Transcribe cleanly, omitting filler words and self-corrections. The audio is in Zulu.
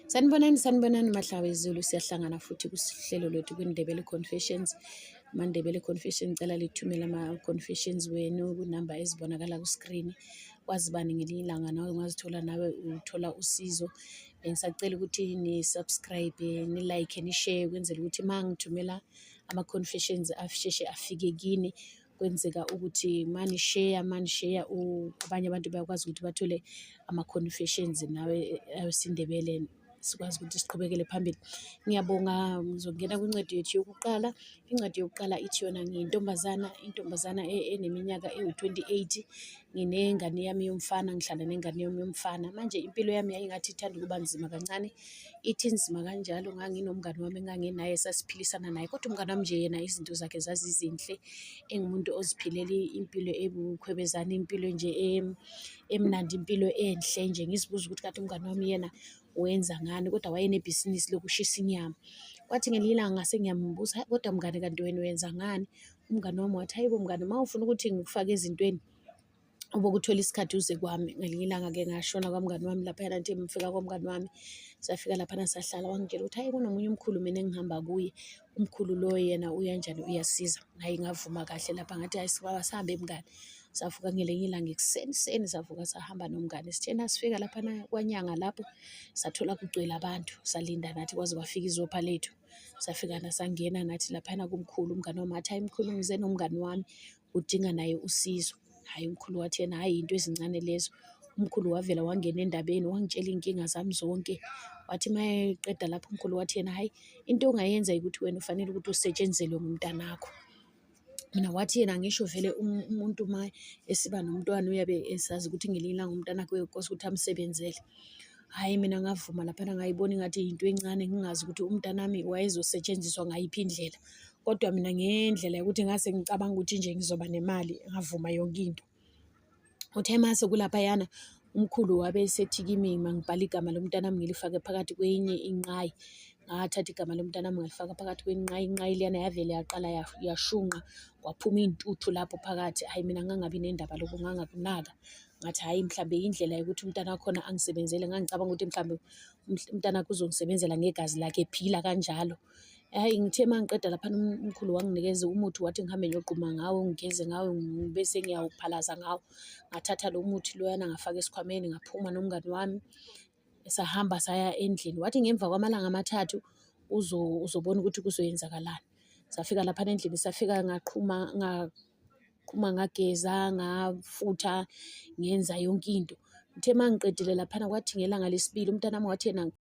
Sanibonani Mahlawa Izulu, siyahlangana futhi kusihlelo lethu kwiNdebele Confessions. MaNdebele Confession ngicela lithumele ama-confessions wenu kunamba ezibonakala ku-screen. Kwazi bani ngelinye ilanga nawe ungazithola nawe uthola usizo. Bengisacela ukuthi ni-subscribe, ni-like, ni-share kwenzela ukuthi mangithumela ama-confessions asheshe afike kini. Kwenzeka ukuthi mani-share abanye abantu bayakwazi ukuthi bathole ama-confessions nawe awesiNdebele, sikwazi ukuthi siqhubekele phambili. Ngiyabonga, ngizongena kwincwadi yethu yokuqala. Incwadi yokuqala ithi yona intombazana eneminyaka ewu-28. Nginengane yami yomfana, ngihlala nengane yami yomfana. Manje impilo yami yayingathi ithanda ukuba nzima kancane. Ithi nzima kanjalo, nganginomngani wami enganginaye, sasiphilisana naye, kodwa umngani wami nje yena izinto zakhe zazizinhle. Engumuntu oziphilela impilo ebukhwebezana, impilo nje emnandi, impilo enhle nje. Ngizibuza ukuthi kade umngani wami yena wenza ngani, kodwa wayenebhizinisi lokushisa inyama. Kwathi ngelinye ilanga ngase ngiyambuza, hayi kodwa mngani, kanti wena wenza ngani? Umngani wami wathi, hayibo mngani, uma ufuna ukuthi ngikufake ezintweni ubokuthola isikhathi uze kwami. Ngelinye ilanga-ke ngashona kwamngani wami laphayana, nje ngifika kwamngani wami, safika laphana sahlala, wangitshela ukuthi hayi kunomunye umkhulu mina engihamba kuye. Umkhulu lo yena uyanjani, uyasiza. Hhayi ngavuma kahle lapha, ngathi hayi sihambe mngani. Savuka ngelinye ilanga ekuseni savuka sahamba nomngani. Sithe nasifika laphana kwanyanga lapho, sathola kugcwele abantu, salinda nathi kwaze kwafika izopha lethu. Safika sangena nathi laphana kumkhulu. Umngani wami athi, hayi mkhulu, ngize nomngani wami udinga naye usizo. Hhayi umkhulu wathi yena, hhayi into ezincane lezo. Umkhulu wavela wangena endabeni, wangitshela iy'nkinga zami zonke. Wathi uma eqeda lapho umkhulu wathi yena, hhayi into ongayenza ukuthi wena ufanele ukuthi usetshenzelwe ngumntanakho. Mina wathi yena ngisho vele umuntu uma esiba nomntwana uyabe esazi ukuthi ngelinye ilanga umntanakho uyakwazi ukuthi amsebenzele. Hhayi mina ngavuma laphana, ngayibona engathi yinto encane, ngingazi ukuthi umntanami wayezosetshenziswa ngayiphi indlela. Kodwa mina ngendlela yokuthi ngase ngicabanga ukuthi nje ngizoba nemali, ngavuma yonke into. Uthe mase kulaphayana umkhulu wabe esethi kimi mangibhala igama lomntanami ngilifake phakathi kwenye inqayi. Ngathatha igama lomntanami ngalifaka phakathi kwenqayi, inqayi liyana yavele yaqala yashunqa, kwaphuma iy'ntuthu lapho phakathi. Hhayi mina ngangabi nendaba lokho, ngangakunaka. Ngathi hhayi mhlambe indlela yokuthi umntanakhona angisebenzele. Ngangicabanga ukuthi mhlambe umntanakho uzongisebenzela ngegazi lakhe, ephila kanjalo. Hhayi ngithe mangiqeda laphana umkhulu wanginikeza umuthi, wathi ngihambe ngiyogquma ngawo, ngigeze ngawo, bese ngiyawuphalaza ngawo. Ngathatha lo muthi loyana ngafaka esikhwameni, ngaphuma nomngani wami, sahamba saya endlini. Wathi ngemva kwamalanga amathathu uzobona ukuthi kuzoyenzakalani. Safika laphana endlini, safika ngaqhuma, ngageza, ngafutha, ngenza yonke into. Ngithe mangiqedile laphana kwathi ngelanga lesibili umntanami wathi yena